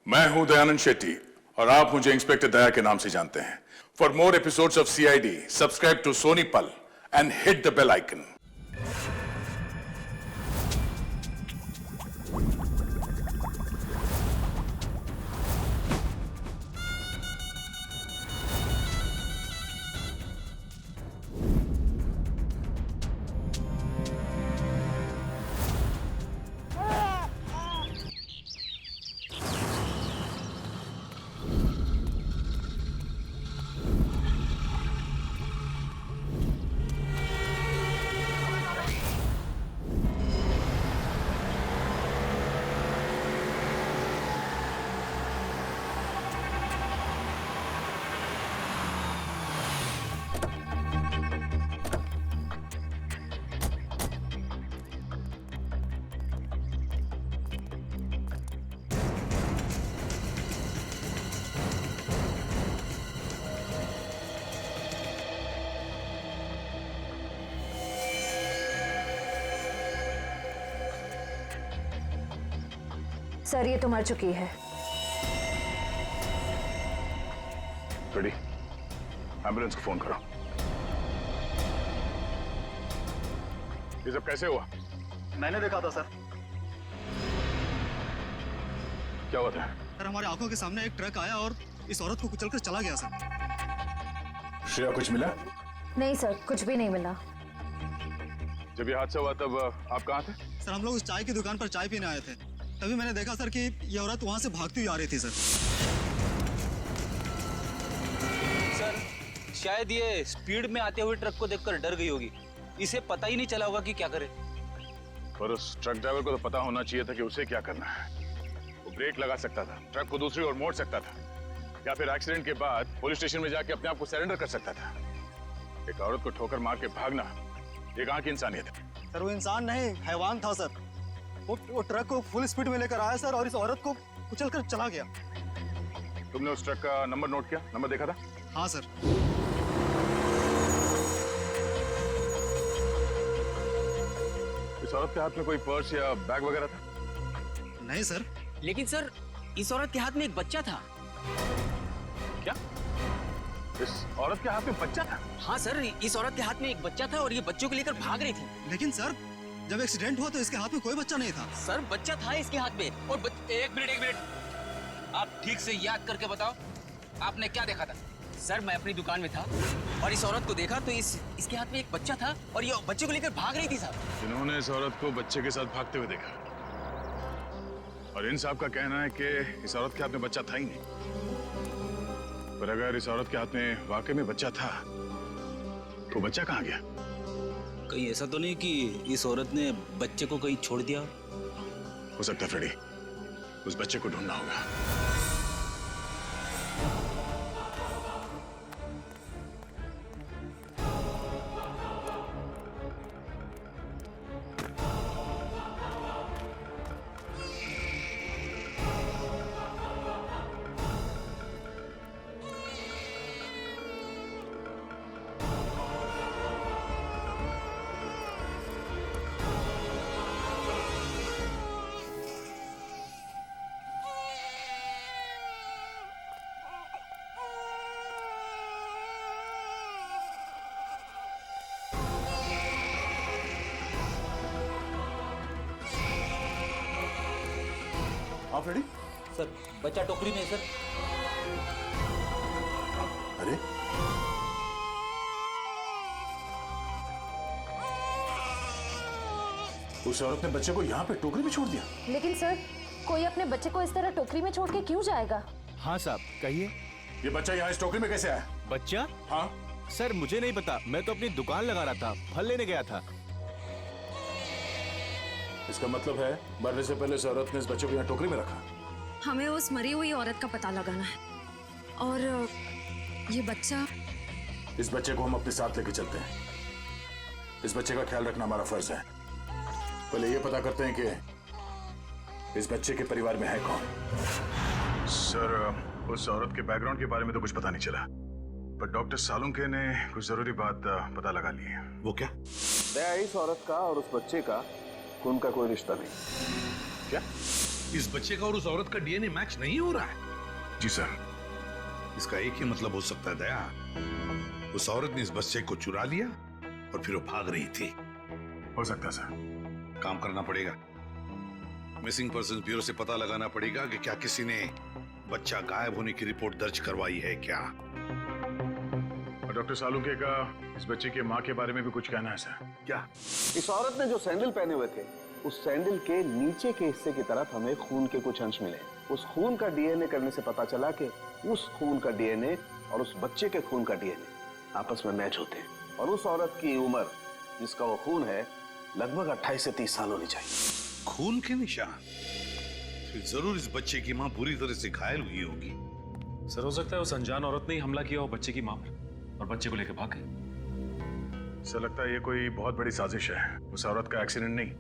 मैं हूं दयानंद शेट्टी और आप मुझे इंस्पेक्टर दया के नाम से जानते हैं। For more episodes of CID subscribe to Sony Pal and hit the bell icon. Sir ये तो मर चुकी है। रेडी, एम्बुलेंस को फोन करो। ये सब कैसे हुआ? मैंने देखा था सर। क्या हुआ था? सर हमारे आंखों के सामने एक ट्रक आया और इस औरत को कुचलकर चला गया सर। श्रेया कुछ मिला? नहीं सर, कुछ भी नहीं मिला। जब ये हादसा हुआ तब आप कहाँ थे? सर हम लोग उस चाय की दुकान पर चाय पीने आए थे, तभी मैंने देखा सर कि ये औरत वहां से भागती हुई आ रही थी सर। सर शायद ये स्पीड में आते हुए ट्रक को देखकर डर गई होगी, इसे पता ही नहीं चला होगा कि क्या करे। पर उस ट्रक ड्राइवर को तो पता होना चाहिए था कि उसे क्या करना है। वो ब्रेक लगा सकता था, ट्रक को दूसरी ओर मोड़ सकता था, या फिर एक्सीडेंट के बाद पुलिस स्टेशन में जाके अपने आप को सरेंडर कर सकता था। एक औरत को ठोकर मार के भागना ये कहाँ की इंसानियत है? सर वो इंसान नहीं, हैवान था सर। वो ट्रक को फुल स्पीड में लेकर आया सर और इस औरत को कुचलकर चला गया। तुमने उस ट्रक का नंबर नोट किया? नंबर देखा था? हाँ सर। इस औरत के हाथ में कोई पर्स या बैग वगैरह था? नहीं सर। लेकिन सर इस औरत के हाथ में एक बच्चा था। क्या? इस औरत के हाथ में बच्चा था? हाँ सर, इस औरत के हाथ में एक बच्चा था और ये बच्चों को लेकर भाग रही थी। लेकिन सर जब एक्सीडेंट हुआ तो इसके हाथ में कोई बच्चा नहीं था। सर बच्चा था इसके हाथ में और एक मिनट आप ठीक से याद करके बताओ, आपने क्या देखा था? सर मैं अपनी दुकान में था और इस औरत को देखा तो इसके हाथ में एक बच्चा था और ये बच्चे को लेकर भाग रही थी सर। जिन्होंने इस औरत को बच्चे के साथ भागते हुए देखा, और इन साहब का कहना है कि इस औरत के हाथ में बच्चा था ही नहीं। पर अगर इस औरत के हाथ में वाकई में बच्चा था तो बच्चा कहाँ गया? कहीं ऐसा तो नहीं कि इस औरत ने बच्चे को कहीं छोड़ दिया? हो सकता है फ्रेडी, उस बच्चे को ढूंढना होगा। आप रेडी? सर बच्चा टोकरी में है सर। अरे उस औरत ने बच्चे को यहाँ पे टोकरी में छोड़ दिया। लेकिन सर कोई अपने बच्चे को इस तरह टोकरी में छोड़ के क्यों जाएगा? हाँ साहब कहिए। ये बच्चा यहाँ इस टोकरी में कैसे आया? बच्चा? हाँ सर मुझे नहीं पता, मैं तो अपनी दुकान लगा रहा था, फल लेने गया था। इसका मतलब है मरने से पहले इस औरत ने इस बच्चे को यहाँ टोकरी में रखा। हमें उस मरी हुई औरत का पता लगाना है और ये बच्चा। इस बच्चे को हम अपने साथ लेके चलते हैं। इस बच्चे का ख्याल रखना हमारा फर्ज है। पहले ये पता करते हैं कि इस बच्चे के परिवार में है कौन। सर उस औरत के बैकग्राउंड के बारे में तो कुछ पता नहीं चला, पर डॉक्टर सालुंके ने कुछ जरूरी बात पता लगा ली है। वो क्या? दया, इस औरत का और उस बच्चे का उनका कोई रिश्ता नहीं। क्या? इस बच्चे का और उस औरत का डीएनए मैच नहीं हो रहा है। जी सर। इसका एक ही मतलब हो सकता है दया, उस औरत ने इस बच्चे को चुरा लिया और फिर वो भाग रही थी। हो सकता है सर। काम करना पड़ेगा, मिसिंग पर्सन ब्यूरो से पता लगाना पड़ेगा कि क्या किसी ने बच्चा गायब होने की रिपोर्ट दर्ज करवाई है क्या। और डॉक्टर सालुंके का इस बच्चे की माँ के बारे में भी कुछ कहना है सर। क्या? इस औरत ने जो सैंडल पहने हुए थे, उस सैंडल के नीचे के हिस्से की तरफ हमें खून के कुछ अंश मिले। उस खून का डीएनए करने से पता चला कि उस खून का डीएनए और उस बच्चे के खून का डीएनए आपस में मैच होते हैं। और उस औरत की उम्र जिसका वो खून है लगभग 28 से 30 साल होनी चाहिए। खून के निशान? फिर जरूर इस बच्चे की माँ बुरी तरह से घायल हुई होगी। सर हो सकता है उस अनजान औरत ने ही हमला किया हो बच्चे की माँ पर और बच्चे को लेकर भाग गए। सर लगता है ये कोई बहुत बड़ी साजिश है। उस औरत का एक्सीडेंट नहीं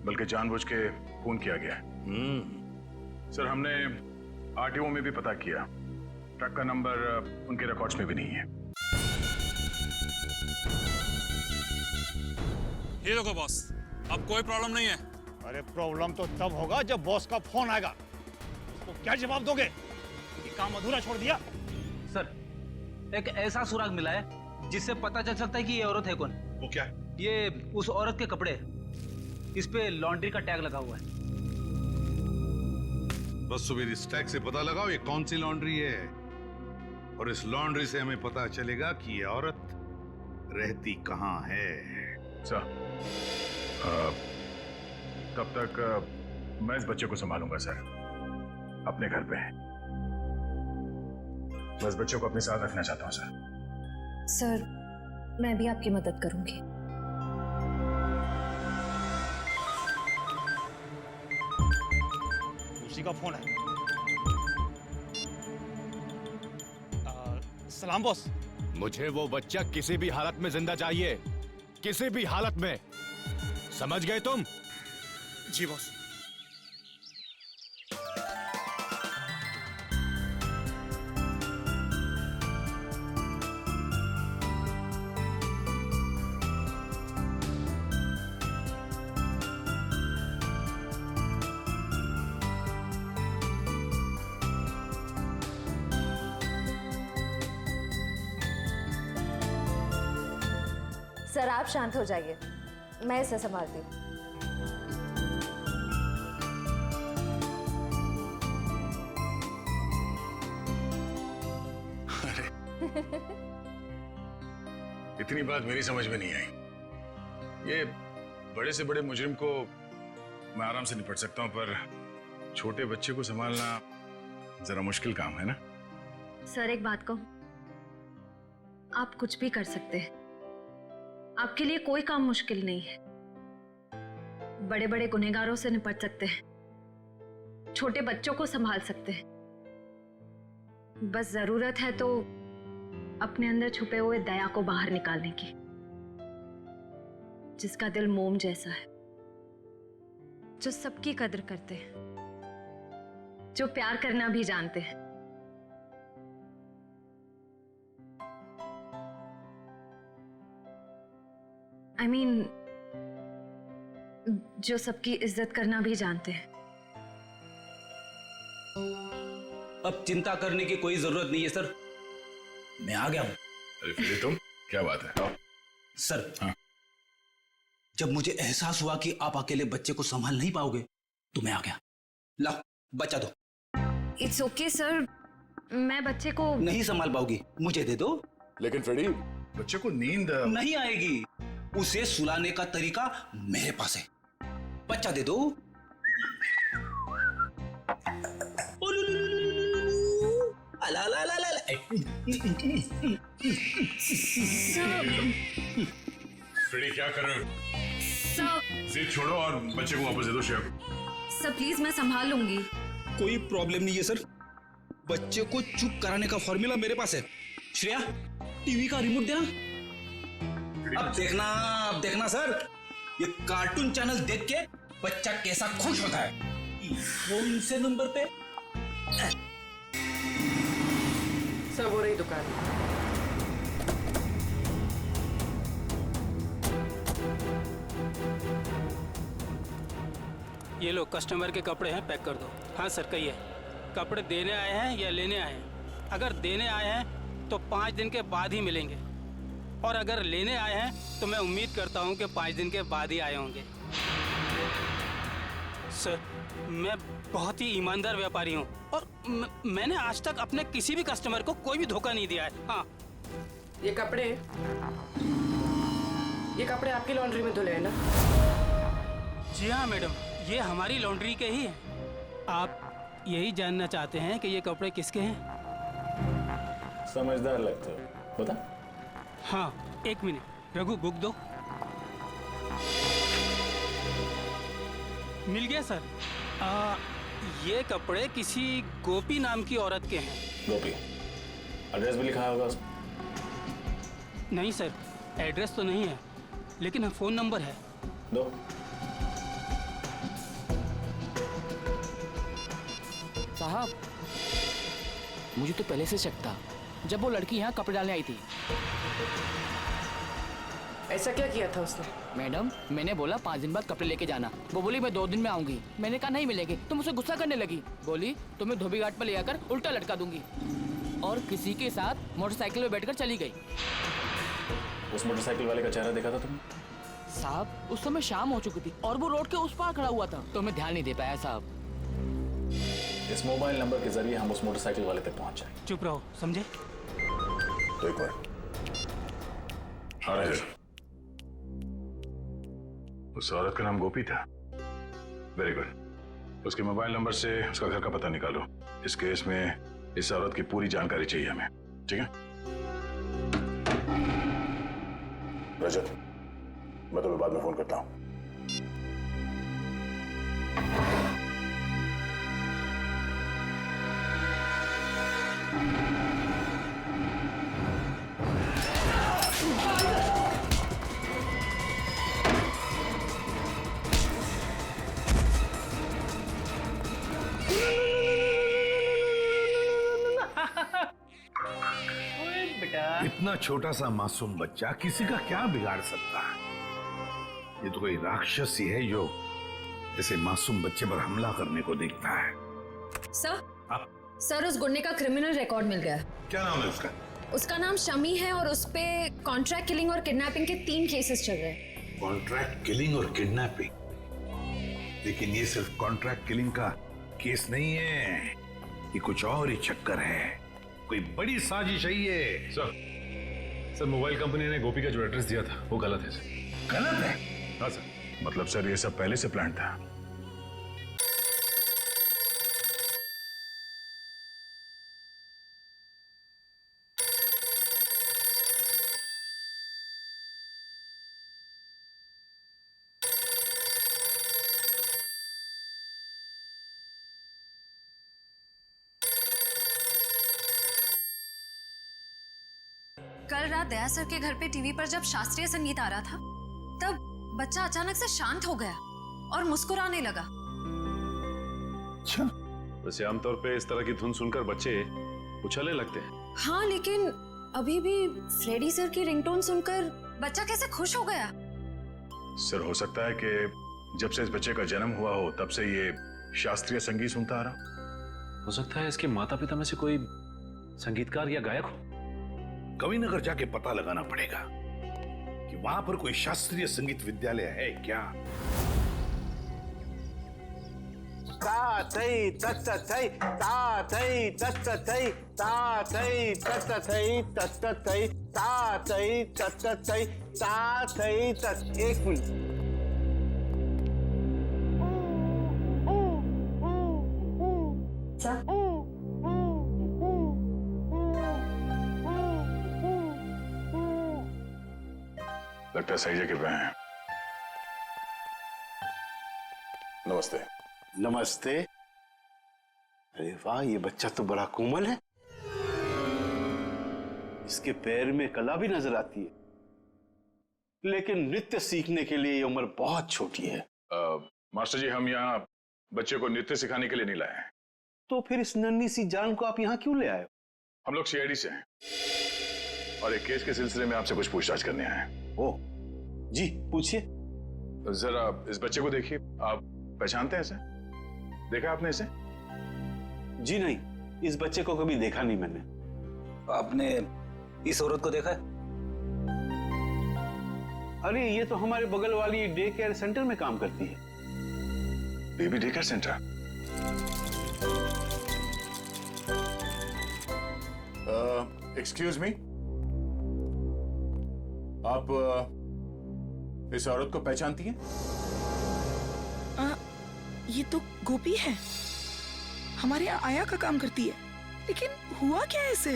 बल्कि जानबूझ के खून किया गया है। सर हमने आरटीओ में भी पता किया, ट्रक का नंबर उनके रिकॉर्ड्स में भी नहीं है। ये देखो बॉस, अब कोई प्रॉब्लम नहीं है। अरे प्रॉब्लम तो तब होगा जब बॉस का फोन आएगा। उसको क्या जवाब दोगे? ये काम अधूरा छोड़ दिया। सर, एक ऐसा सुराग मिला है जिससे पता चल सकता है कि ये औरत है कौन। वो क्या? ये उस औरत के कपड़े, इस पे लॉन्ड्री का टैग लगा हुआ है। बस सुबह इस टैग से पता लगाओ ये कौन सी लॉन्ड्री है, और इस लॉन्ड्री से हमें पता चलेगा कि ये औरत रहती कहाँ है। सर तब तक मैं इस बच्चे को संभालूंगा सर, अपने घर पे। मैं इस बच्चे को अपने साथ रखना चाहता हूँ सर। सर मैं भी आपकी मदद करूंगी। उसी का फोन है। सलाम बॉस। मुझे वो बच्चा किसी भी हालत में जिंदा चाहिए, किसी भी हालत में। समझ गए तुम? जी बॉस। सर आप शांत हो जाइए, मैं इसे संभालती हूँ। इतनी बात मेरी समझ में नहीं आई। ये बड़े से बड़े मुजरिम को मैं आराम से निपट सकता हूं, पर छोटे बच्चे को संभालना जरा मुश्किल काम है ना। सर एक बात कहूं, आप कुछ भी कर सकते हैं, आपके लिए कोई काम मुश्किल नहीं है। बड़े बड़े गुनहगारों से निपट सकते हैं, छोटे बच्चों को संभाल सकते हैं। बस जरूरत है तो अपने अंदर छुपे हुए दया को बाहर निकालने की, जिसका दिल मोम जैसा है, जो सबकी कदर करते हैं, जो प्यार करना भी जानते हैं। I mean, जो सबकी इज्जत करना भी जानते हैं। अब चिंता करने की कोई जरूरत नहीं है सर, मैं आ गया हूं। अरे फिर तुम, क्या बात है? सर हाँ? जब मुझे एहसास हुआ कि आप अकेले बच्चे को संभाल नहीं पाओगे तो मैं आ गया। ला बच्चा दो। इट्स ओके सर, मैं बच्चे को नहीं संभाल पाओगी, मुझे दे दो। लेकिन फ्रेडी, बच्चे को नींद नहीं आएगी, उसे सुलाने का तरीका मेरे पास है। बच्चा दे दो। फ्रेडी क्या कर रहे हो? सर, जिद छोड़ो और बच्चे को वापस दे दो श्रेया को। सर प्लीज मैं संभाल लूंगी। कोई प्रॉब्लम नहीं है सर, बच्चे को चुप कराने का फॉर्मूला मेरे पास है। श्रेया, टीवी का रिमोट देना। अब देखना सर, ये कार्टून चैनल देख के बच्चा कैसा खुश होता है। कौन से नंबर पे? सब हो रही दुकान। ये लो कस्टमर के कपड़े हैं, पैक कर दो। हाँ सर कहिए, कपड़े देने आए हैं या लेने आए हैं? अगर देने आए हैं तो 5 दिन के बाद ही मिलेंगे, और अगर लेने आए हैं तो मैं उम्मीद करता हूँ कि 5 दिन के बाद ही आए होंगे। सर मैं बहुत ही ईमानदार व्यापारी हूँ, और मैंने आज तक अपने किसी भी कस्टमर को कोई भी धोखा नहीं दिया है। हाँ ये कपड़े आपकी लॉन्ड्री में धुले हैं ना? जी हाँ मैडम, ये हमारी लॉन्ड्री के ही हैं। आप यही जानना चाहते हैं कि ये कपड़े किसके हैं? समझदार लगते हो, बता। हाँ 1 मिनट, रघु बुक दो। मिल गया सर। ये कपड़े किसी गोपी नाम की औरत के हैं। गोपी, एड्रेस भी लिखा होगा उसमें? नहीं सर, एड्रेस तो नहीं है, लेकिन फ़ोन नंबर है। दो। साहब मुझे तो पहले से शक था जब वो लड़की यहाँ कपड़े डालने आई थी। ऐसा क्या किया था उसने? मैडम मैंने बोला 5 दिन बाद कपड़े लेके जाना। वो बोली मैं 2 दिन में आऊंगी। मैंने कहा नहीं मिलेंगे, तो मुझसे गुस्सा करने लगी। बोली तुम्हें धोबी घाट पर ले आकर उल्टा लटका दूंगी, और किसी के साथ मोटरसाइकिल में बैठकर चली गई। उस मोटरसाइकिल वाले का चेहरा देखा था तुमने? साहब उस समय शाम हो चुकी थी और वो रोड के उस पार खड़ा हुआ था, तो मैं ध्यान नहीं दे पाया साहब। इस मोबाइल नंबर के जरिए हम उस मोटरसाइकिल वाले तक पहुंच जाएंगे। चुप रहो, समझे? तो एक बार उस औरत का नाम गोपी था। Very good. उसके मोबाइल नंबर से उसका घर का पता निकालो। इस केस में इस औरत की पूरी जानकारी चाहिए हमें, ठीक है? रजत, मैं तुम्हें बाद में फोन करता हूं। इतना छोटा सा मासूम बच्चा किसी का क्या बिगाड़ सकता है? ये तो कोई राक्षस ही है जो ऐसे मासूम बच्चे पर हमला करने को देखता है। सर उस गुंडे का क्रिमिनल रिकॉर्ड मिल गया। क्या नाम है उसका? उसका नाम शमी है, और उस पे कॉन्ट्रैक्ट किलिंग और किडनैपिंग के 3 केसेस चल रहे हैं। कॉन्ट्रैक्ट किलिंग और किडनैपिंग? लेकिन ये सिर्फ कॉन्ट्रैक्ट किलिंग का केस नहीं है, ये कुछ और ही चक्कर है, कोई बड़ी साजिश है ये। सर मोबाइल कंपनी ने गोपी का जो एड्रेस दिया था वो गलत है सर। गलत है? हाँ सर। मतलब सर ये सब पहले से प्लान था? कल रात दया सर के घर पे टीवी पर जब शास्त्रीय संगीत आ रहा था, तब बच्चा अचानक से शांत हो गया और मुस्कुराने लगा। अच्छा। वैसे आमतौर पे इस तरह की धुन सुनकर बच्चे उछलने लगते हैं। हाँ लेकिन अभी भी फ्रेडी सर की रिंगटोन सुनकर बच्चा कैसे खुश हो गया? सर हो सकता है कि जब से इस बच्चे का जन्म हुआ हो तब से ये शास्त्रीय संगीत सुनता आ रहा हो सकता है इसके माता पिता में से कोई संगीतकार या गायक हो। कविनगर जाके पता लगाना पड़ेगा कि वहां पर कोई शास्त्रीय संगीत विद्यालय है क्या। तातई तत्तथई तातई तत्तथई तातई तत्तथई तत्तथई तातई तत्तथई तातई तत्। 1 मिनट। लगता है सही जगह पे हैं। नमस्ते। नमस्ते। अरे वाह, ये बच्चा तो बड़ा कोमल है। इसके पैर में कला भी नजर आती है, लेकिन नृत्य सीखने के लिए ये उम्र बहुत छोटी है। मास्टर जी, हम यहाँ बच्चे को नृत्य सिखाने के लिए नहीं लाए हैं। तो फिर इस नन्ही सी जान को आप यहाँ क्यों ले आए? हम लोग सीआईडी से हैं और एक केस के सिलसिले में आपसे कुछ पूछताछ करने आए हैं। ओ जी, पूछिए। जरा इस बच्चे को देखिए। आप पहचानते हैं इसे? देखा आपने इसे? जी नहीं, इस बच्चे को कभी देखा नहीं मैंने। आपने इस औरत को देखा है? अरे ये तो हमारे बगल वाली डे केयर सेंटर में काम करती है। Baby day care centre? Excuse me, आप इस औरत को पहचानती हैं? ये तो गोपी है, हमारे यहाँ आया का काम करती है। लेकिन हुआ क्या ऐसे?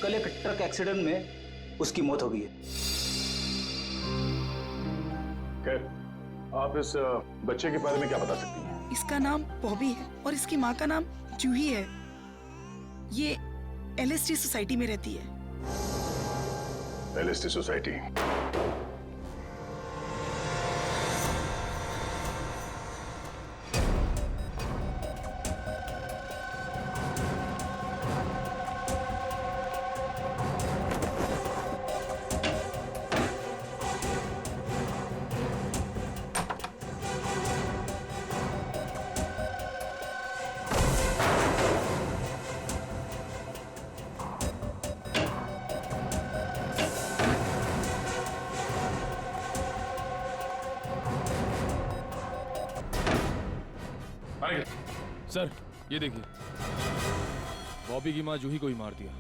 कल एक ट्रक एक्सीडेंट में उसकी मौत हो गई है। खैर, आप इस बच्चे के बारे में क्या बता सकती हैं? इसका नाम बॉबी है और इसकी माँ का नाम जूही है। ये LSD सोसाइटी में रहती है। LSD society? सर ये देखिए, बॉबी की माँ जूही को ही मार दिया।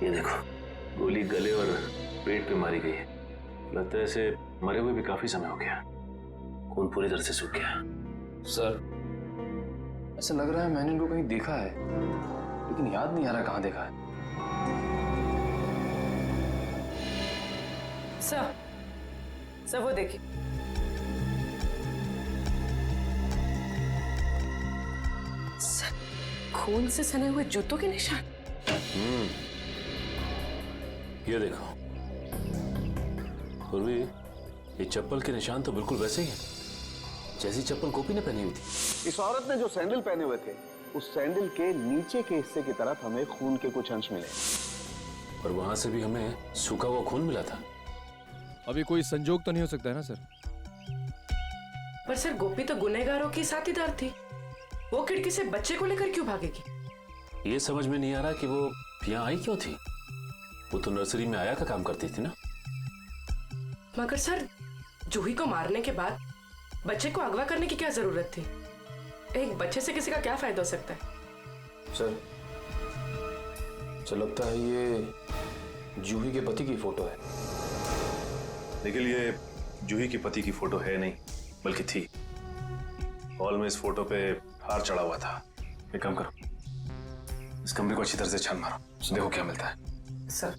ये देखो, गोली गले और पेट पे मारी गई है। लगता है इसे मरे हुए भी काफी समय हो गया, खून पूरी तरह से सूख गया। सर ऐसा लग रहा है मैंने इनको कहीं देखा है, लेकिन याद नहीं आ रहा कहाँ देखा है। सर वो देखिए, खून से सने हुए जूतों के निशान। ये देखो पूर्वी, ये चप्पल के निशान तो बिल्कुल वैसे ही हैं जैसी चप्पल गोपी ने पहनी हुई थी। इस औरत ने जो सैंडल पहने हुए थे, उस सैंडल के नीचे के हिस्से की तरफ हमें खून के कुछ अंश मिले और वहां से भी हमें सूखा हुआ खून मिला था। अभी कोई संजोग तो नहीं हो सकता है ना सर? पर सर गोपी तो गुनहगारों की साथीदार थी, वो खिड़की से बच्चे को लेकर क्यों भागेगी? ये समझ में नहीं आ रहा कि वो यहाँ आई क्यों थी। वो तो नर्सरी में आया का काम करती थी ना। मगर सर जूही को मारने के बाद बच्चे को अगवा करने की क्या जरूरत थी? एक बच्चे से किसी का क्या फायदा हो सकता है? सर लगता है ये जूही के पति की फोटो है। लेकिन ये जूही के पति की फोटो है नहीं, बल्कि थी। हॉल में इस फोटो पे हार चढ़ा हुआ था। एक काम करो, इस कमरे को अच्छी तरह से छान मारो, देखो क्या मिलता है। सर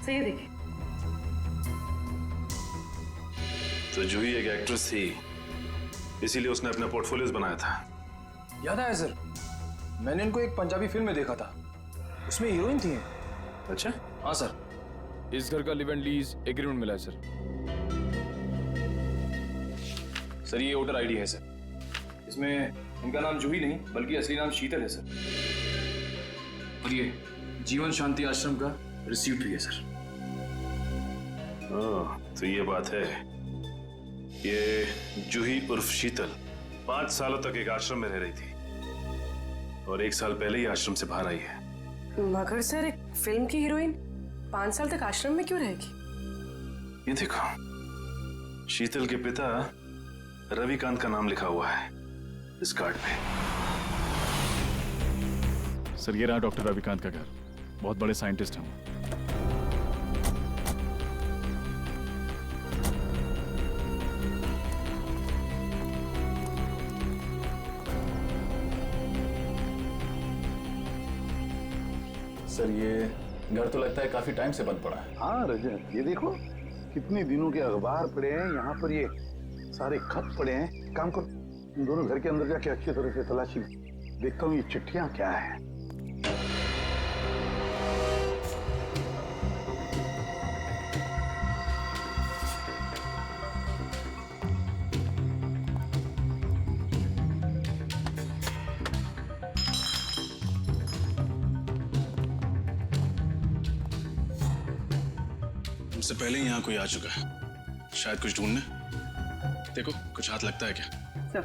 सर ये देखिए, तो जूही एक एक्ट्रेस थी, इसीलिए उसने अपना पोर्टफोलियोज बनाया था। याद आया सर, मैंने इनको एक पंजाबी फिल्म में देखा था, उसमें हीरोइन थी। अच्छा? हाँ सर। इस घर का लिव एंड लीज एग्रीमेंट मिला है सर। सर ये वोटर आईडी है सर, इसमें इनका नाम जूही नहीं बल्कि असली नाम शीतल है सर। और ये जीवन शांति आश्रम का रिसीप्ट भी है सर। तो ये बात है, ये जूही उर्फ शीतल 5 सालों तक एक आश्रम में रह रही थी और 1 साल पहले ही आश्रम से बाहर आई है। मगर सर एक फिल्म की हीरोइन 5 साल तक आश्रम में क्यों रहेगी? ये देखो, शीतल के पिता रविकांत का नाम लिखा हुआ है इस कार्ड पे। सर ये रहा डॉक्टर रविकांत का घर, बहुत बड़े साइंटिस्ट हैं वो। सर ये घर तो लगता है काफी टाइम से बंद पड़ा है। हाँ रजत, ये देखो कितने दिनों के अखबार पड़े हैं यहाँ पर, ये सारे खत पड़े हैं। काम करो, इन दोनों घर के अंदर जाके अच्छी तरह से तलाशी देखता हूँ ये चिट्ठियां क्या है। हमसे पहले ही यहाँ कोई आ चुका है, शायद कुछ ढूंढने। देखो कुछ हाथ लगता है क्या? Sir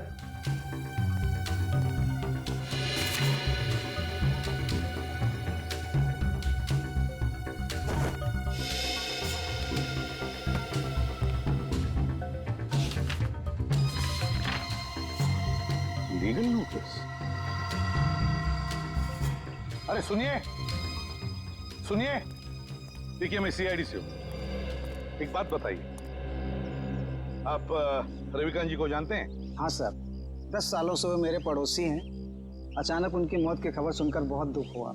legal notice? अरे सुनिए सुनिए, देखिए मैं सीआईडी से हूँ। एक बात बताइए, आप रविकांत जी को जानते हैं? हाँ सर, 10 सालों से वो मेरे पड़ोसी हैं। अचानक उनकी मौत की खबर सुनकर बहुत दुख हुआ।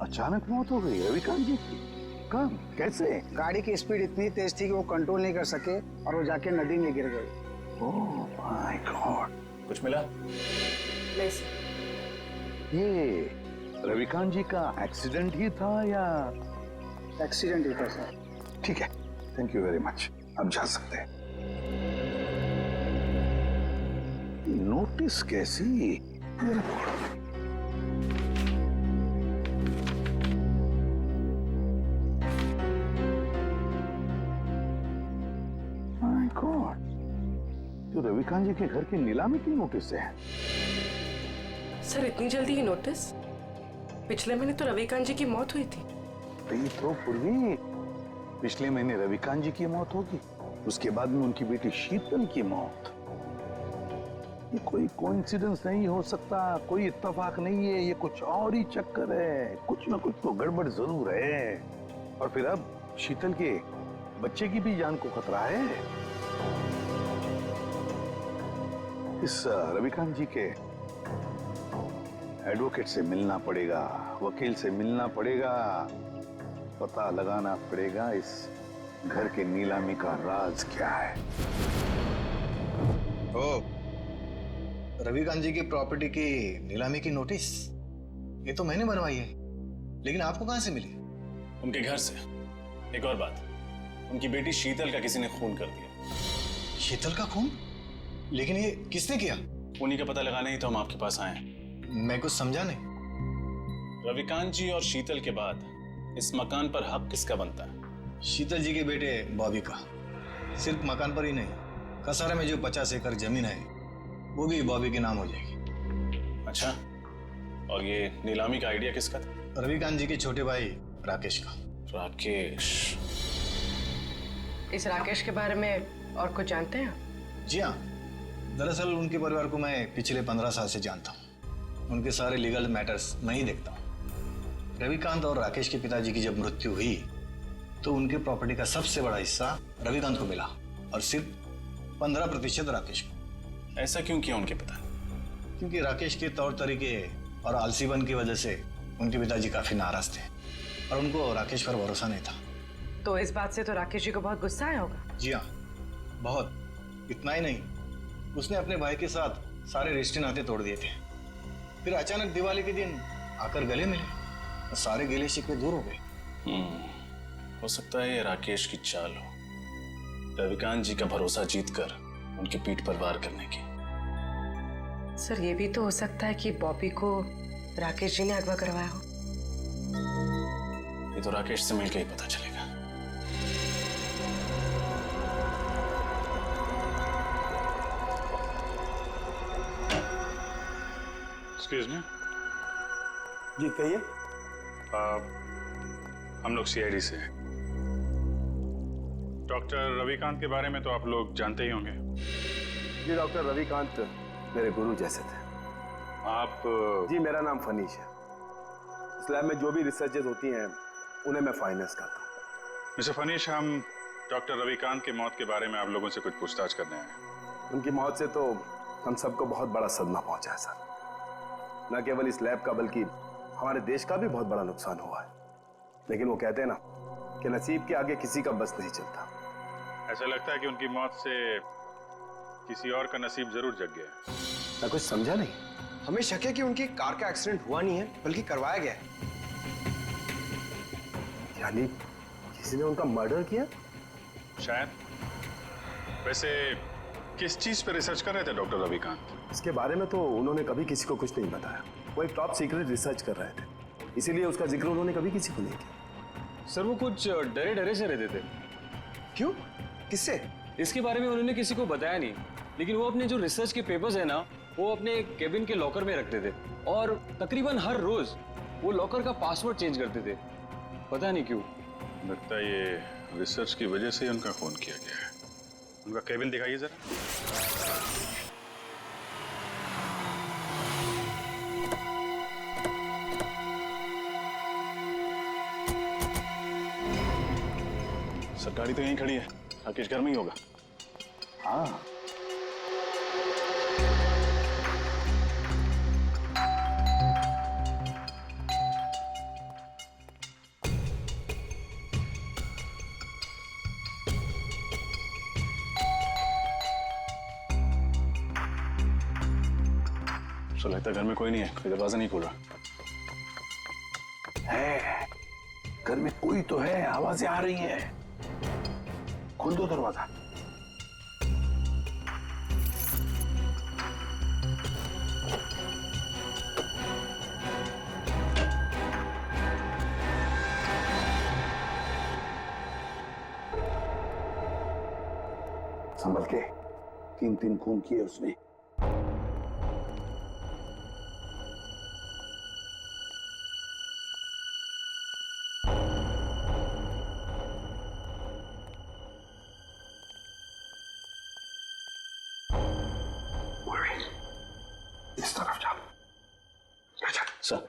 अचानक मौत हो गई रविकांत जी की? कब, कैसे? गाड़ी की स्पीड इतनी तेज थी कि वो कंट्रोल नहीं कर सके और वो जाके नदी में गिर गए। Oh my God. कुछ मिला? नहीं सर। ये रविकांत जी का एक्सीडेंट ही था या? एक्सीडेंट ही था सर। ठीक है, थैंक यू वेरी मच, अब जा सकते हैं। नोटिस कैसी? माय गॉड, तो रविकांत जी के घर की नीलामी की नोटिस है। सर इतनी जल्दी ही नोटिस? पिछले महीने तो रविकांत जी की मौत हुई थी। तो पूर्वी पिछले महीने रविकांत जी की मौत होगी, उसके बाद में उनकी बेटी शीतल की मौत। ये कोई कोइंसिडेंस नहीं हो सकता, कोई इत्तेफाक नहीं है, ये कुछ और ही चक्कर है। कुछ ना कुछ तो गड़बड़ जरूर है। और फिर अब शीतल के बच्चे की भी जान को खतरा है। इस रविकांत जी के एडवोकेट से मिलना पड़ेगा, वकील से मिलना पड़ेगा, पता लगाना पड़ेगा इस घर के नीलामी का राज क्या है। ओ, रविकांत जी की प्रॉपर्टी की नीलामी की नोटिस ये तो मैंने बनवाई है, लेकिन आपको कहां से मिली? उनके घर से। एक और बात, उनकी बेटी शीतल का किसी ने खून कर दिया। शीतल का खून? लेकिन ये किसने किया? उन्हीं का पता लगाने ही तो हम आपके पास आए हैं। मैं कुछ समझा नहीं। रविकांत जी और शीतल के बाद इस मकान पर हक किसका बनता है? शीतल जी के बेटे बॉबी का। सिर्फ मकान पर ही नहीं, कसारा में जो 50 एकड़ जमीन है वो भी बॉबी के नाम हो जाएगी। अच्छा, और ये नीलामी का आइडिया किसका था? रविकांत जी के छोटे भाई राकेश का। राकेश? इस राकेश के बारे में और कुछ जानते हैं? जी हाँ, दरअसल उनके परिवार को मैं पिछले 15 साल से जानता हूँ। उनके सारे लीगल मैटर्स मैं ही देखता हूँ। रविकांत और राकेश के पिताजी की जब मृत्यु हुई तो उनके प्रॉपर्टी का सबसे बड़ा हिस्सा रविकांत को मिला और सिर्फ 15% राकेश को। ऐसा क्यों किया उनके पिता? क्योंकि राकेश के तौर तरीके और आलसीपन की वजह से उनके पिताजी काफी नाराज थे और उनको राकेश पर भरोसा नहीं था। तो इस बात से तो राकेश जी को बहुत गुस्सा आया होगा। जी हाँ, बहुत। इतना ही नहीं, उसने अपने भाई के साथ सारे रिश्ते नाते तोड़ दिए थे। फिर अचानक दिवाली के दिन आकर गले मिले और सारे गिले शिकवे दूर हो गए। हो सकता है ये राकेश की चाल हो, रविकांत जी का भरोसा जीतकर उनकी पीठ पर वार करने की। सर ये भी तो हो सकता है कि बॉबी को राकेश जी ने अगवा करवाया हो। ये तो राकेश से मिलकर ही पता चलेगा। Excuse me. जी कहिए। हम लोग सीआईडी से हैं। डॉक्टर रविकांत के बारे में तो आप लोग जानते ही होंगे। जी डॉक्टर रविकांत मेरे गुरु जैसे थे। आप? जी मेरा नाम फनीश है। इस लैब में जो भी रिसर्चेज होती हैं उन्हें मैं फाइनेंस करता हूँ। मिस्टर फनीश, हम डॉक्टर रविकांत की मौत के बारे में आप लोगों से कुछ पूछताछ करने आए। उनकी मौत से तो हम सबको बहुत बड़ा सदमा पहुंचा है सर। न केवल इस लैब का बल्कि हमारे देश का भी बहुत बड़ा नुकसान हुआ है, लेकिन वो कहते हैं ना कि नसीब के आगे किसी का बस नहीं चलता। ऐसा लगता है कि उनकी मौत से किसी और का नसीब जरूर जग गया है। मैं कुछ समझा नहीं। हमें शक है कि उनकी कार का एक्सीडेंट हुआ नहीं है, बल्कि करवाया गया है। यानी किसी ने उनका मर्डर किया? शायद। वैसे किस चीज पे रिसर्च कर रहे थे डॉक्टर रविकांत? इसके बारे में तो उन्होंने कभी किसी को कुछ नहीं बताया। वो एक टॉप सीक्रेट रिसर्च कर रहे थे, इसीलिए उसका जिक्र उन्होंने कभी किसी को नहीं किया। सर वो कुछ डरे डरे से रहते थे। क्यों? किससे? इसके बारे में उन्होंने किसी को बताया नहीं, लेकिन वो अपने जो रिसर्च के पेपर्स है ना, वो अपने केबिन के लॉकर में रखते थे और तकरीबन हर रोज वो लॉकर का पासवर्ड चेंज करते थे। पता नहीं क्यों। लगता है ये रिसर्च की वजह से ही उनका खून किया गया है। उनका केबिन दिखाइए जरा। सर गाड़ी तो यहीं खड़ी है, राकेश घर में ही होगा। हाँ, तो लगता है घर में कोई नहीं है, कोई दरवाजा नहीं खोल रहा है। घर में कोई तो है, आवाजें आ रही हैं। खोल दो दरवाजा। संभल के, 3 खून किए उसने। इस तरफ जा। सर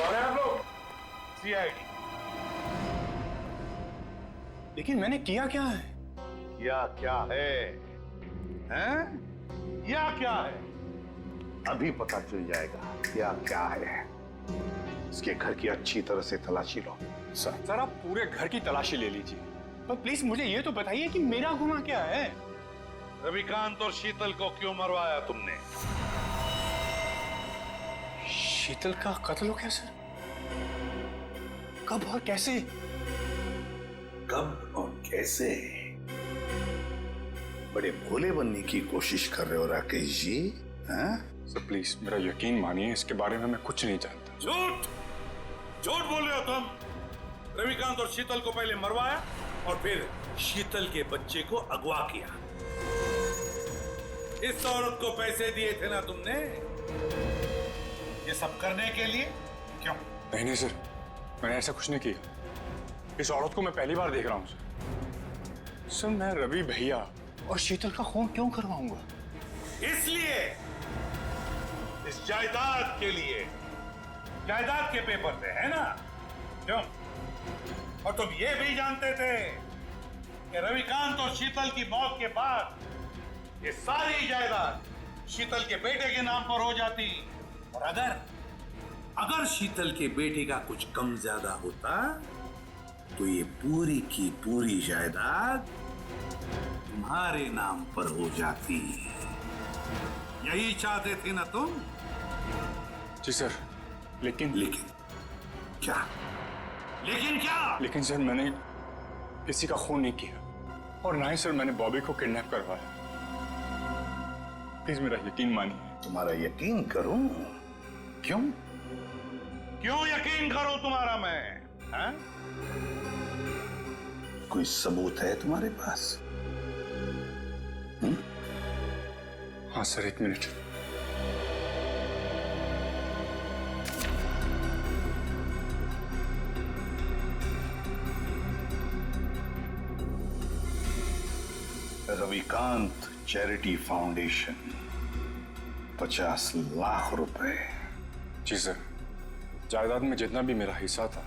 कौन है आप लोग? सीआईडी। लेकिन मैंने किया क्या है? या क्या है? हैं? या क्या है? अभी पता चल जाएगा क्या क्या है। इसके घर की अच्छी तरह से तलाशी लो। सर आप पूरे घर की तलाशी ले लीजिए, पर प्लीज मुझे ये तो बताइए कि मेरा गुनाह क्या है? रविकांत और शीतल को क्यों मरवाया तुमने? शीतल का कत्ल हो गया सर? कब और कैसे? कब और कैसे? बड़े भोले बनने की कोशिश कर रहे हो राकेश जी, हैं? सर प्लीज मेरा यकीन मानिए, इसके बारे में मैं कुछ नहीं जानता। झूठ झूठ बोल रहे हो तुम। रविकांत और शीतल को पहले मरवाया और फिर शीतल के बच्चे को अगवा किया। इस औरत को पैसे दिए थे ना तुमने ये सब करने के लिए? क्यों? नहीं सर, मैंने ऐसा कुछ नहीं किया। इस औरत को मैं पहली बार देख रहा हूँ सर। मैं रवि भैया और शीतल का खून क्यों करवाऊंगा? इसलिए, इस जायदाद के लिए। जायदाद के पेपर थे, है ना? क्यों? और तुम ये भी जानते थे कि रविकांत और शीतल की मौत के बाद ये सारी जायदाद शीतल के बेटे के नाम पर हो जाती, और अगर शीतल के बेटे का कुछ कम ज्यादा होता तो ये पूरी की पूरी जायदाद तुम्हारे नाम पर हो जाती। यही चाहते थे ना तुम? जी सर, लेकिन क्या? लेकिन क्या? लेकिन सर मैंने किसी का खून नहीं किया और ना ही सर मैंने बॉबी को किडनैप करवाया। प्लीज मेरा यकीन मानिए। तुम्हारा यकीन करूं? क्यों? क्यों यकीन करूं तुम्हारा मैं? हाँ? कोई सबूत है तुम्हारे पास? हाँ सर, एक minute. Ravikant charity foundation, 50 lakh रुपए। जी सर, जायदाद में जितना भी मेरा हिस्सा था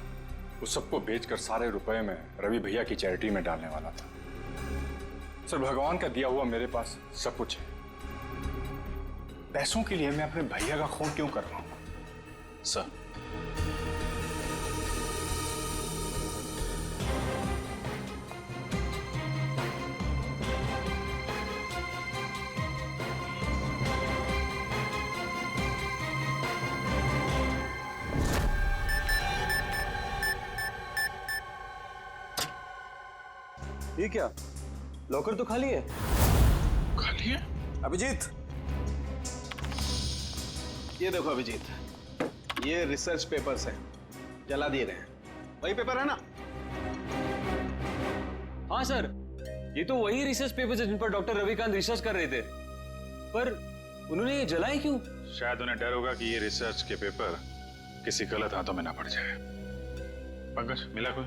उस सबको बेचकर सारे रुपए में रवि भैया की चैरिटी में डालने वाला था। सर, भगवान का दिया हुआ मेरे पास सब कुछ है। पैसों के लिए मैं अपने भैया का खून क्यों कर रहा हूं? सर, ये क्या? लॉकर तो खाली है। खाली है? अभिजीत, ये देखो अभिजीत, ये रिसर्च पेपर्स हैं, जला दिए गए हैं। वही पेपर है ना? हाँ सर, ये तो वही रिसर्च पेपर्स है जिन पर डॉक्टर रविकांत रिसर्च कर रहे थे, पर उन्होंने ये जलाए क्यों? शायद उन्हें डर होगा कि ये रिसर्च के पेपर किसी गलत हाथों में ना पड़ जाए। पंकज, मिला कोई?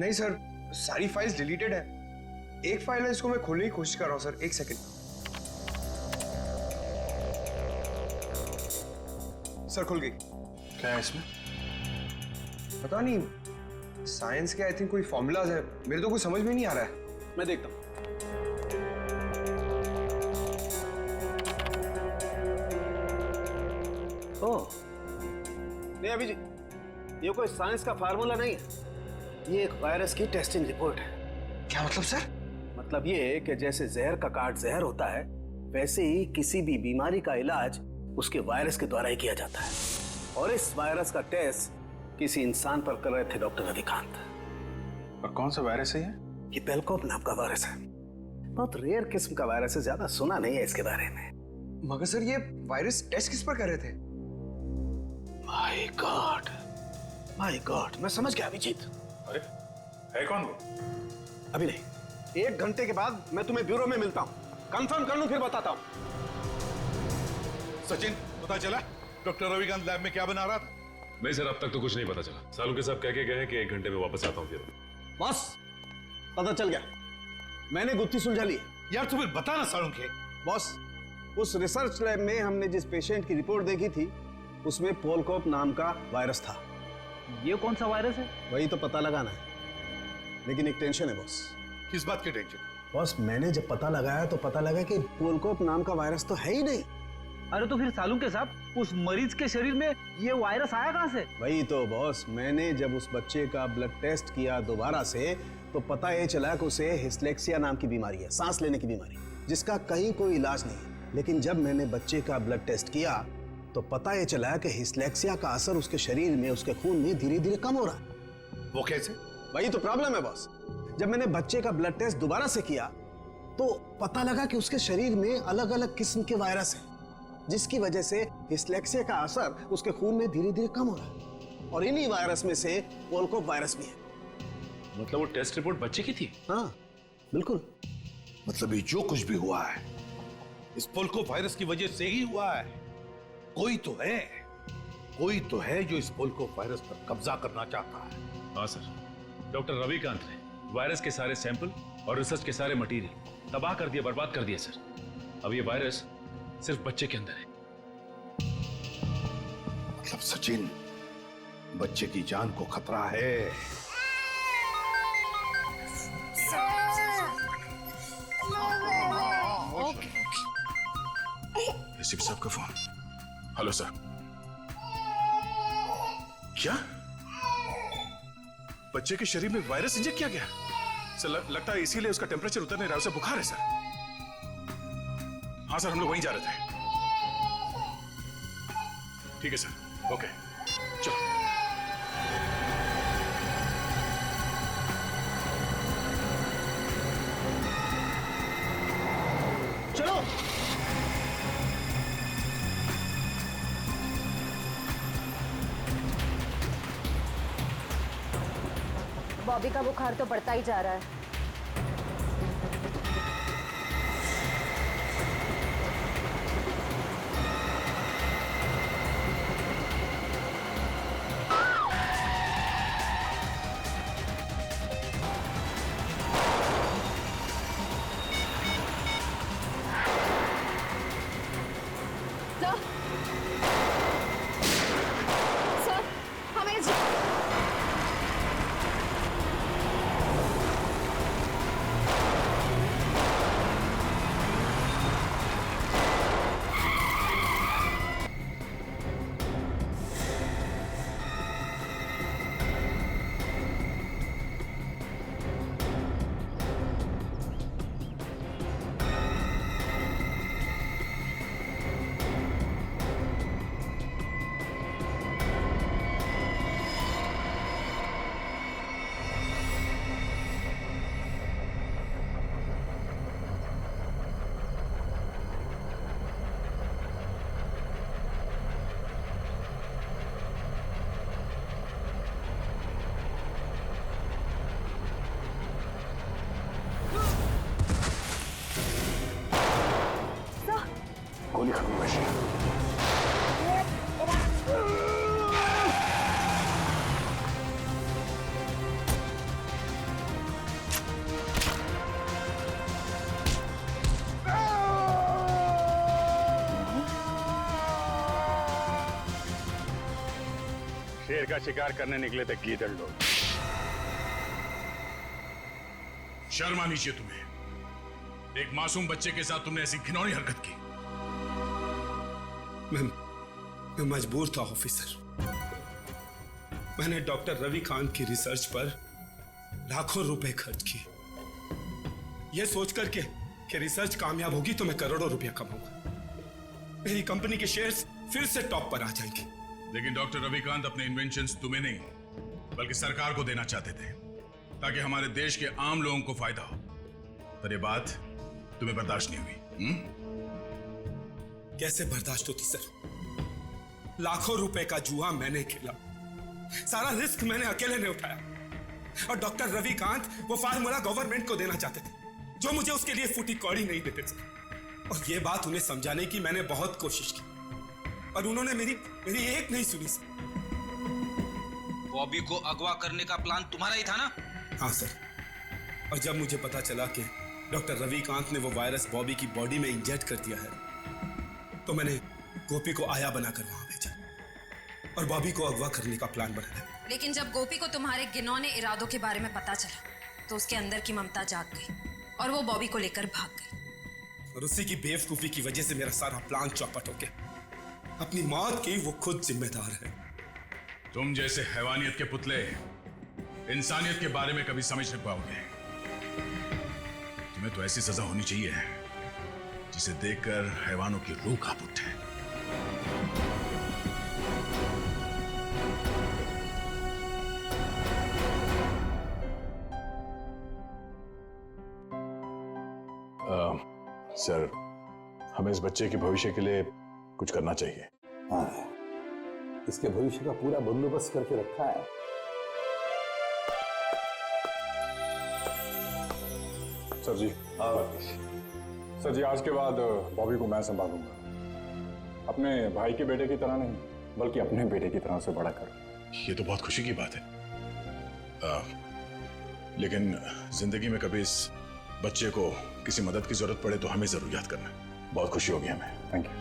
नहीं सर, सारी फाइल्स डिलीटेड है। एक फाइल है, इसको मैं खोलने की कोशिश कर रहा हूँ सर, एक सेकंड। सर खुल गई। क्या है इसमें? पता नहीं, साइंस के आई थिंक कोई फॉर्मूलाज है, मेरे तो कुछ समझ में नहीं आ रहा है। मैं देखता हूं। ओह, नहीं अभिजीत, ये कोई साइंस का फार्मूला नहीं है, ये एक वायरस की टेस्टिंग रिपोर्ट है। क्या मतलब सर? मतलब ये कि जैसे जहर का काट जहर होता है, वैसे ही किसी भी बीमारी का इलाज उसके वायरस के द्वारा ही किया जाता है। और इस वायरस का टेस्ट किसी इंसान पर कर रहे थे डॉक्टर रविकांत। और कौन सा वायरस है ये? ये पेलकॉप नाम का वायरस है। बहुत रेयर किस्म का वायरस है, ज्यादा सुना नहीं है इसके बारे में। मगर सर, ये वायरस टेस्ट किस पर कर रहे थे? माय गॉड, मैं समझ गया अभिजीत। अरे, है कौन वो? अभी नहीं, 1 घंटे के बाद मैं तुम्हें ब्यूरो में मिलता हूँ, कंफर्म कर लूं फिर बताता हूँ। सचिन, पता चला डॉक्टर रविकांत लैब में क्या बना रहा था? नहीं सर, अब तक तो कुछ नहीं पता चला। सालुंके साहब कह के गए हैं कि 1 घंटे में वापस आता हूँ। फिर बॉस, पता चल गया, मैंने गुत्थी सुलझा ली। यार तुम्हें बताना सालुंके। बॉस, उस रिसर्च लैब में हमने जिस पेशेंट की रिपोर्ट देखी थी उसमें पोलकॉप नाम का वायरस था। ये कौन सा वायरस है? वही तो पता लगाना है, लेकिन एक टेंशन है बॉस। किस बात की टेंशन? बॉस, मैंने जब पता लगाया तो पता लगा कि पोलकॉप नाम का वायरस तो है ही नहीं। अरे तो फिर सालुंके साहब, उस मरीज के शरीर में ये वायरस आया कहाँ से? वही तो बॉस, मैंने जब उस बच्चे का ब्लड टेस्ट किया दोबारा से तो पता ये चला कि उसे हिस्लेक्सिया नाम की बीमारी है, सांस लेने की बीमारी, जिसका कहीं कोई इलाज नहीं है। लेकिन जब मैंने बच्चे का ब्लड टेस्ट किया तो पता ये चला कि हिस्लेक्सिया का असर उसके शरीर में, उसके खून में धीरे धीरे कम हो रहा है। वो कैसे? वही तो प्रॉब्लम है बॉस। जब मैंने बच्चे का ब्लड टेस्ट दोबारा से किया तो पता लगा कि उसके शरीर में अलग अलग किस्म के वायरस हैं, जिसकी वजह से हिस्लेक्सिया का असर उसके खून में धीरे धीरे कम हो रहा है। और इन्हीं वायरस में से पोलकॉप वायरस भी है। मतलब वो टेस्ट रिपोर्ट बच्चे की थी? हाँ बिल्कुल। मतलब ये जो कुछ भी हुआ है इस पोलकॉप वायरस की वजह से ही हुआ है। कोई तो है जो इस पोलकॉप वायरस पर कब्जा करना चाहता है। हाँ सर, डॉक्टर रविकांत ने वायरस के सारे सैंपल और रिसर्च के सारे मटेरियल तबाह कर दिए, बर्बाद कर दिए सर। अब ये वायरस सिर्फ बच्चे के अंदर है। मतलब सचिन, बच्चे की जान को खतरा है। एसीपी साहब का फोन। Hello sir. क्या बच्चे के शरीर में वायरस इंजेक्ट किया गया? सर लगता है इसीलिए उसका टेम्परेचर उतर नहीं रहा, उसे बुखार है सर। हाँ सर, हम लोग वहीं जा रहे थे। ठीक है सर, ओके चलो। चलो बॉबी का बुखार तो बढ़ता ही जा रहा है। सर, हमें गोली खत्म हुई है। शेर का शिकार करने निकले थे गीदड़ लोग। शर्म आनी चाहिए तुम्हें। एक मासूम बच्चे के साथ तुमने ऐसी घिनौनी हरकत की। मैं मजबूर था ऑफिसर। मैंने डॉक्टर रविकांत की रिसर्च पर लाखों रुपए खर्च किए, यह सोचकर कि रिसर्च कामयाब होगी तो मैं करोड़ों रुपया कमाऊंगा, मेरी कंपनी के शेयर्स फिर से टॉप पर आ जाएंगे। लेकिन डॉक्टर रविकांत अपने इन्वेंशंस तुम्हें नहीं बल्कि सरकार को देना चाहते थे ताकि हमारे देश के आम लोगों को फायदा हो। पर यह बात तुम्हें बर्दाश्त नहीं हुई। कैसे बर्दाश्त होती सर? लाखों रुपए का जुआ मैंने खेला, सारा रिस्क मैंने अकेले ने उठाया, और डॉक्टर रविकांत वो फार्मूला गवर्नमेंट को देना चाहते थे जो मुझे उसके लिए फूटी कौड़ी नहीं देते सर। और ये बात उन्हें समझाने की मैंने बहुत कोशिश की और उन्होंने मेरी एक नहीं सुनी सर। बॉबी को अगवा करने का प्लान तुम्हारा ही था ना? हाँ सर, और जब मुझे पता चला कि डॉक्टर रविकांत ने वो वायरस बॉबी की बॉडी में इंजेक्ट कर दिया है तो मैंने गोपी को आया बनाकर वहां भेजा और बॉबी को अगवा करने का प्लान बनाया। लेकिन जब गोपी को तुम्हारे घिनौने इरादों के बारे में पता चला तो उसके अंदर की ममता जाग गई और वो बॉबी को लेकर भाग गई। और उसी की बेवकूफी की वजह से मेरा सारा प्लान चौपट हो गया। अपनी मौत की वो खुद जिम्मेदार है। तुम जैसे हैवानियत के पुतले इंसानियत के बारे में कभी समझ नहीं पाओगे। तुम्हें तो ऐसी सजा होनी चाहिए जिसे देखकर हैवानों की रूह कांप उठे। सर, हमें इस बच्चे के भविष्य के लिए कुछ करना चाहिए। हाँ, इसके भविष्य का पूरा बंदोबस्त करके रखा है। सर जी, सर जी, आज के बाद बॉबी को मैं संभालूंगा। अपने भाई के बेटे की तरह नहीं बल्कि अपने बेटे की तरह से बड़ा कर। ये तो बहुत खुशी की बात है। लेकिन जिंदगी में कभी इस बच्चे को किसी मदद की जरूरत पड़े तो हमें जरूर याद करना। बहुत खुशी होगी हमें। Thank you.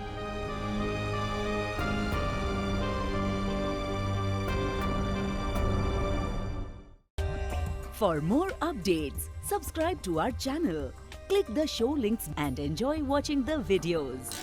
For more updates, subscribe to our channel, click the show links and enjoy watching the videos.